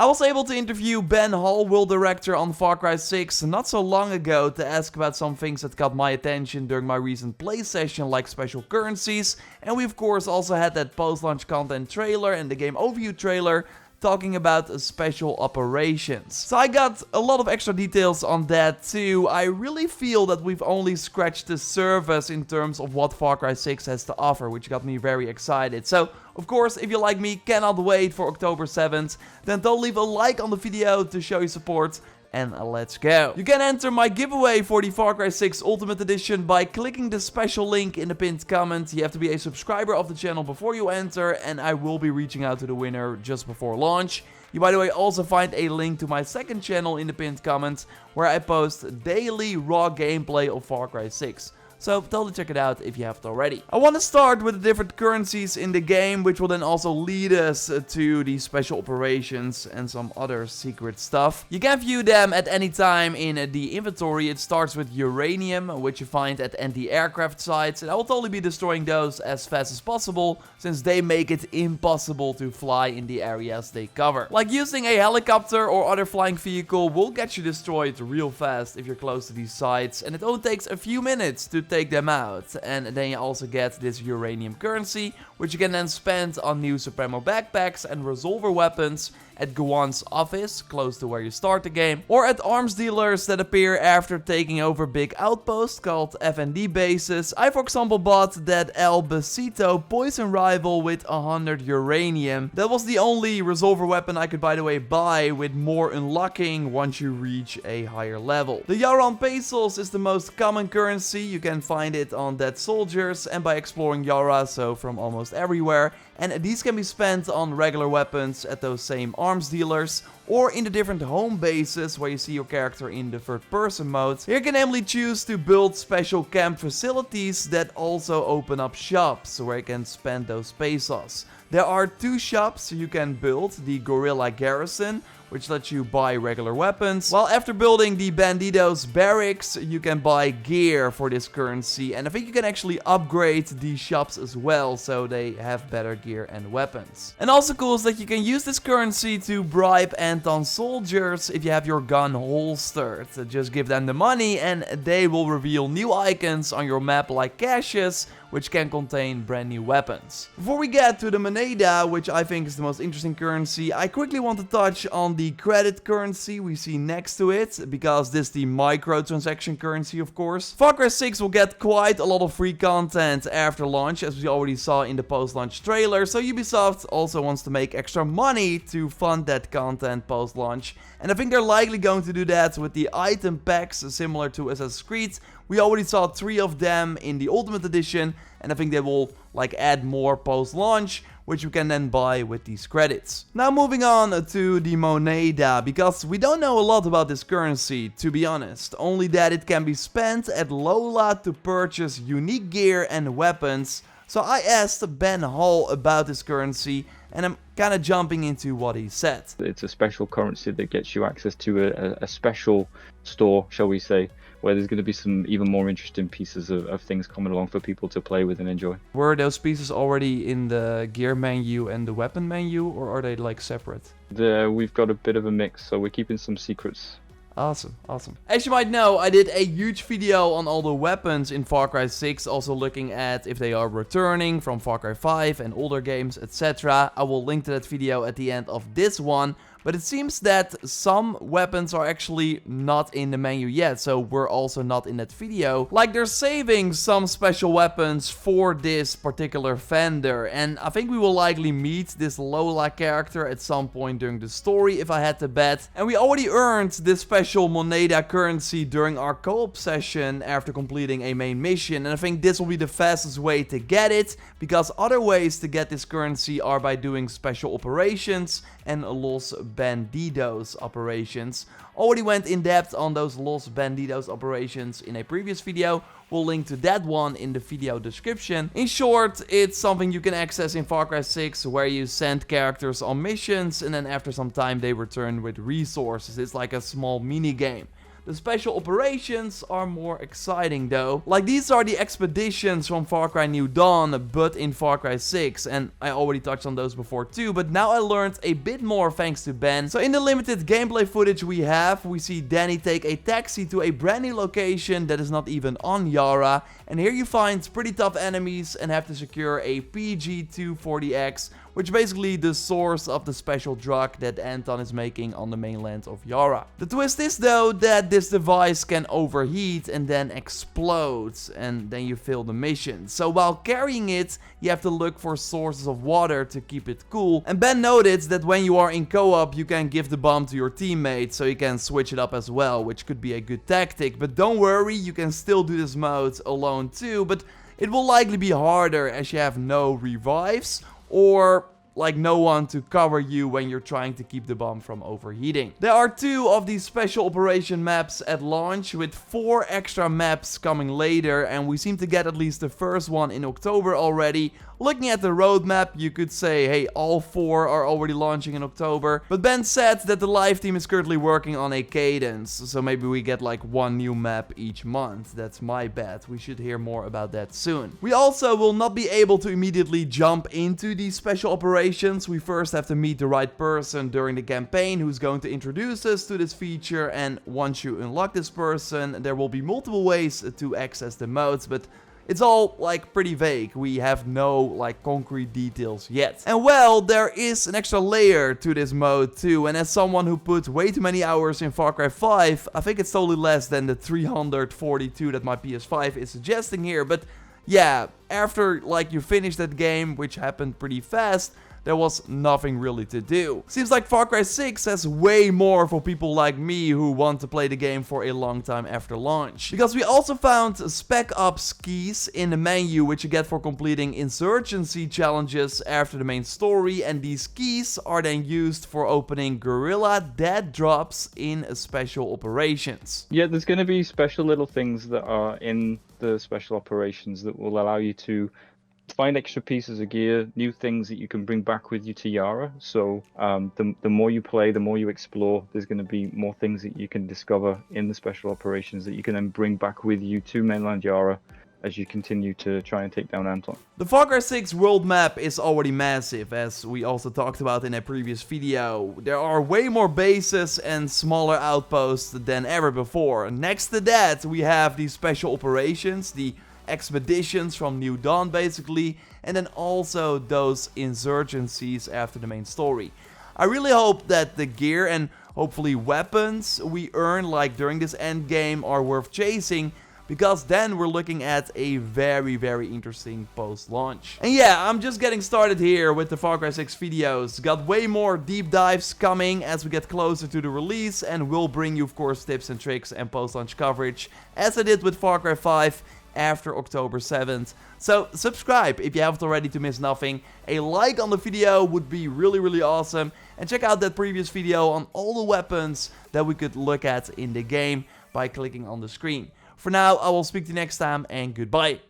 I was able to interview Ben Hall, world director on Far Cry 6, not so long ago to ask about some things that got my attention during my recent play session, like special currencies, and we of course also had that post-launch content trailer and the game overview trailer talking about special operations. So I got a lot of extra details on that too. I really feel that we've only scratched the surface in terms of what Far Cry 6 has to offer, which got me very excited. So, of course, if you like me, cannot wait for October 7th, then don't leave a like on the video to show your support. And let's go. You can enter my giveaway for the Far Cry 6 Ultimate Edition by clicking the special link in the pinned comment. You have to be a subscriber of the channel before you enter, and I will be reaching out to the winner just before launch. You, by the way, also find a link to my second channel in the pinned comment, where I post daily raw gameplay of Far Cry 6. So totally check it out if you haven't already. I want to start with the different currencies in the game, which will then also lead us to the special operations and some other secret stuff. You can view them at any time in the inventory. It starts with uranium, which you find at anti-aircraft sites, and I will totally be destroying those as fast as possible, since they make it impossible to fly in the areas they cover. Like using a helicopter or other flying vehicle will get you destroyed real fast if you're close to these sites, and it only takes a few minutes to take them out. And then you also get this uranium currency, which you can then spend on new Supremo backpacks and resolver weapons at Guan's office, close to where you start the game, or at arms dealers that appear after taking over big outposts called FND bases. I, for example, bought that El Besito poison rifle with 100 uranium. That was the only resolver weapon I could, by the way, buy, with more unlocking once you reach a higher level. The Yaran pesos is the most common currency. You can find it on dead soldiers and by exploring Yara, so from almost everywhere. And these can be spent on regular weapons at those same arms dealers, or in the different home bases where you see your character in the third person mode. Here you can namely choose to build special camp facilities that also open up shops where you can spend those pesos. There are two shops you can build: the Gorilla Garrison, which lets you buy regular weapons, while after building the Bandidos Barracks, you can buy gear for this currency, and I think you can actually upgrade these shops as well, so they have better gear and weapons. And also cool is that you can use this currency to bribe Anton soldiers if you have your gun holstered. Just give them the money and they will reveal new icons on your map like caches, which can contain brand new weapons. Before we get to the moneda, which I think is the most interesting currency, I quickly want to touch on the credit currency we see next to it, because this is the microtransaction currency, of course. Far Cry 6 will get quite a lot of free content after launch, as we already saw in the post-launch trailer, so Ubisoft also wants to make extra money to fund that content post-launch, and I think they're likely going to do that with the item packs similar to Assassin's Creed. We already saw 3 of them in the Ultimate Edition, and I think they will add more post-launch, which you can then buy with these credits. Now moving on to the moneda, because we don't know a lot about this currency, to be honest. Only that it can be spent at Lola to purchase unique gear and weapons. So I asked Ben Hall about this currency, and I'm kind of jumping into what he said. It's a special currency that gets you access to a special store, shall we say, where there's going to be some even more interesting pieces of things coming along for people to play with and enjoy. Were those pieces already in the gear menu and the weapon menu, or are they separate? We've got a bit of a mix, so we're keeping some secrets. Awesome, awesome. As you might know, I did a huge video on all the weapons in Far Cry 6, also looking at if they are returning from Far Cry 5 and older games, etc. I will link to that video at the end of this one. But it seems that some weapons are actually not in the menu yet, so we're also not in that video. Like, they're saving some special weapons for this particular vendor, and I think we will likely meet this Lola character at some point during the story, if I had to bet. And we already earned this special moneda currency during our co-op session after completing a main mission, and I think this will be the fastest way to get it, because other ways to get this currency are by doing special operations and Los Bandidos operations. Already went in depth on those Los Bandidos operations in a previous video. We'll link to that one in the video description. In short, it's something you can access in Far Cry 6, where you send characters on missions and then after some time they return with resources. It's like a small mini game. The special operations are more exciting though. Like, these are the expeditions from Far Cry New Dawn, but in Far Cry 6, and I already touched on those before too, but now I learned a bit more thanks to Ben. So in the limited gameplay footage we have, we see Danny take a taxi to a brand new location that is not even on Yara, and here you find pretty tough enemies and have to secure a PG-240X, which is basically the source of the special drug that Anton is making on the mainland of Yara. The twist is though that this device can overheat and then explode, and then you fail the mission. So while carrying it, you have to look for sources of water to keep it cool. And Ben noted that when you are in co-op, you can give the bomb to your teammates, so you can switch it up as well, which could be a good tactic. But don't worry, you can still do this mode alone too, but it will likely be harder as you have no revives, or like no one to cover you when you're trying to keep the bomb from overheating. There are 2 of these special operation maps at launch, with 4 extra maps coming later, and we seem to get at least the first one in October already. Looking at the roadmap, you could say, hey, all 4 are already launching in October. But Ben said that the live team is currently working on a cadence, so maybe we get like 1 new map each month. That's my bet. We should hear more about that soon. We also will not be able to immediately jump into these special operations. We first have to meet the right person during the campaign who's going to introduce us to this feature, and once you unlock this person, there will be multiple ways to access the modes, but it's all like pretty vague. We have no like concrete details yet. And well, there is an extra layer to this mode too, and as someone who put way too many hours in Far Cry 5, I think it's totally less than the 342 that my PS5 is suggesting here. But yeah, after like you finish that game, which happened pretty fast, there was nothing really to do. Seems like Far Cry 6 has way more for people like me who want to play the game for a long time after launch. Because we also found Spec Ops keys in the menu, which you get for completing insurgency challenges after the main story, and these keys are then used for opening Guerrilla Dead drops in special operations. Yeah, there's going to be special little things that are in the special operations that will allow you to find extra pieces of gear, new things that you can bring back with you to Yara. So the more you play, the more you explore, there's going to be more things that you can discover in the special operations that you can then bring back with you to mainland Yara as you continue to try and take down Anton. The Far Cry 6 world map is already massive, as we also talked about in a previous video. There are way more bases and smaller outposts than ever before. Next to that, we have these special operations, the expeditions from New Dawn basically, and then also those insurgencies after the main story. I really hope that the gear and hopefully weapons we earn like during this endgame are worth chasing, because then we're looking at a very, very interesting post-launch. And yeah, I'm just getting started here with the Far Cry 6 videos. Got way more deep dives coming as we get closer to the release, and we'll bring you of course tips and tricks and post-launch coverage as I did with Far Cry 5 after October 7th. So subscribe if you haven't already to miss nothing. A like on the video would be really, really awesome. And check out that previous video on all the weapons that we could look at in the game by clicking on the screen. For now, I will speak to you next time, and goodbye.